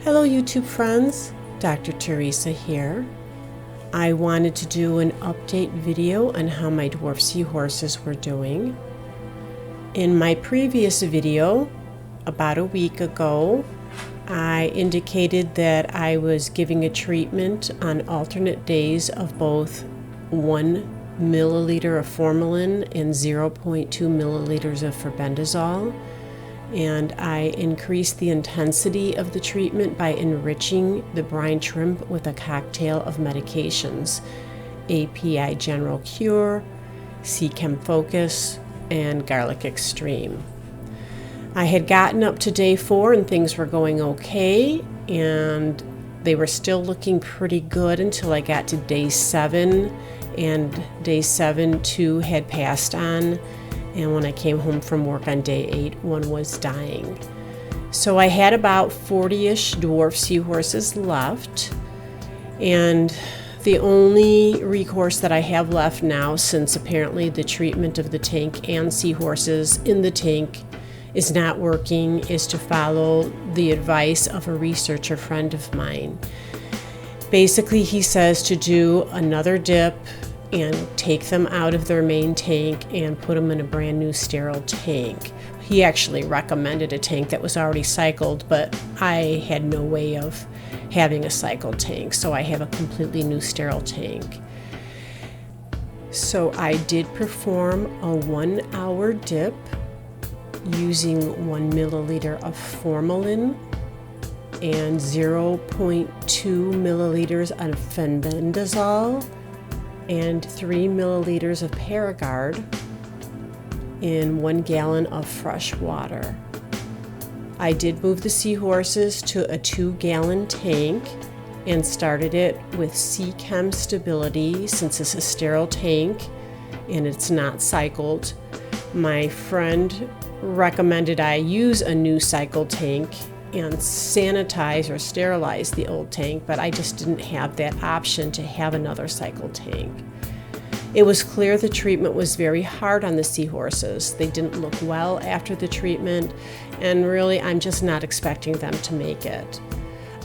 Hello YouTube friends, Dr. Teresa here. I wanted to do an update video on how my dwarf seahorses were doing. In my previous video, about a week ago, I indicated that I was giving a treatment on alternate days of both 1 milliliter of formalin and 0.2 milliliters of farbendazole. And I increased the intensity of the treatment by enriching the brine shrimp with a cocktail of medications: API General Cure, C-Chem Focus, and Garlic Extreme. I had gotten up to day 4 and things were going okay, and they were still looking pretty good until I got to day 7, and day 7, 2 had passed on. And when I came home from work on day 8, one was dying. So I had about 40-ish dwarf seahorses left. And the only recourse that I have left now, since apparently the treatment of the tank and seahorses in the tank is not working, is to follow the advice of a researcher friend of mine. Basically, he says to do another dip and take them out of their main tank and put them in a brand new sterile tank. He actually recommended a tank that was already cycled, but I had no way of having a cycled tank, so I have a completely new sterile tank. So I did perform a 1-hour dip using 1 milliliter of formalin and 0.2 milliliters of farbendazole and 3 milliliters of Paragard in 1 gallon of fresh water. I did move the seahorses to a 2-gallon tank and started it with C-Chem Stability, since it's a sterile tank and it's not cycled. My friend recommended I use a new cycle tank and sanitize or sterilize the old tank, but I just didn't have that option to have another cycle tank. It was clear the treatment was very hard on the seahorses. They didn't look well after the treatment, and really I'm just not expecting them to make it.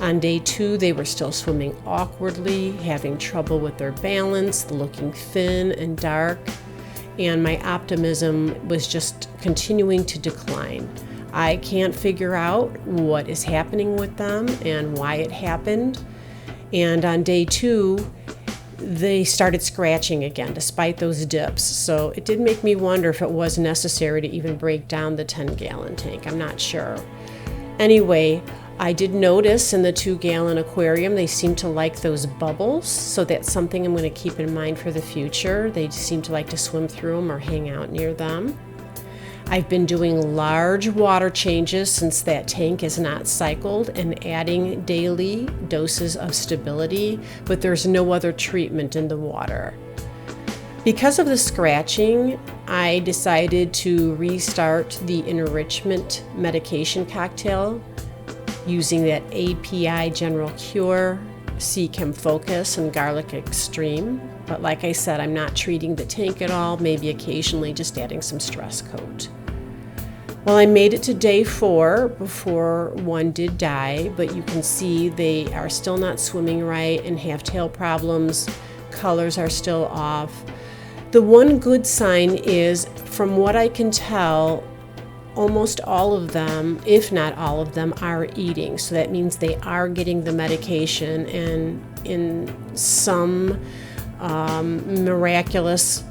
On day 2, they were still swimming awkwardly, having trouble with their balance, looking thin and dark, and my optimism was just continuing to decline. I can't figure out what is happening with them and why it happened. And on day 2, they started scratching again, despite those dips. So it did make me wonder if it was necessary to even break down the 10-gallon tank. I'm not sure. Anyway, I did notice in the 2-gallon aquarium, they seem to like those bubbles. So that's something I'm going to keep in mind for the future. They seem to like to swim through them or hang out near them. I've been doing large water changes since that tank is not cycled and adding daily doses of stability, but there's no other treatment in the water. Because of the scratching, I decided to restart the enrichment medication cocktail using that API General Cure, C-Chem Focus, and Garlic Extreme. But like I said, I'm not treating the tank at all, maybe occasionally just adding some stress coat. Well, I made it to day 4 before one did die, but you can see they are still not swimming right and have tail problems. Colors are still off. The one good sign is, from what I can tell, almost all of them, if not all of them, are eating. So that means they are getting the medication, and in some miraculous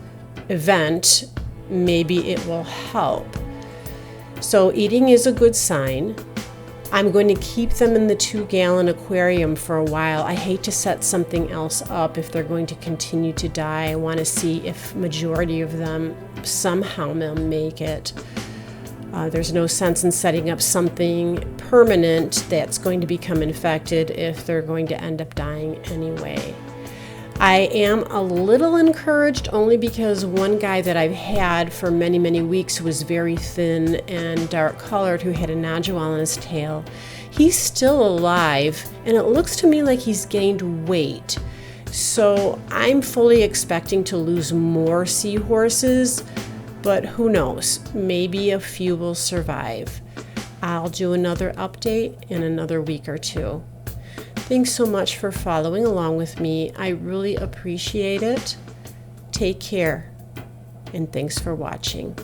event, maybe it will help. So eating is a good sign. I'm going to keep them in the 2-gallon aquarium for a while. I hate to set something else up if they're going to continue to die. I want to see if majority of them somehow will make it. There's no sense in setting up something permanent that's going to become infected if they're going to end up dying anyway. I am a little encouraged only because one guy that I've had for many, many weeks who was very thin and dark colored, who had a nodule on his tail, he's still alive, and it looks to me like he's gained weight. So I'm fully expecting to lose more seahorses, but who knows? Maybe a few will survive. I'll do another update in another week or two. Thanks so much for following along with me. I really appreciate it. Take care, and thanks for watching.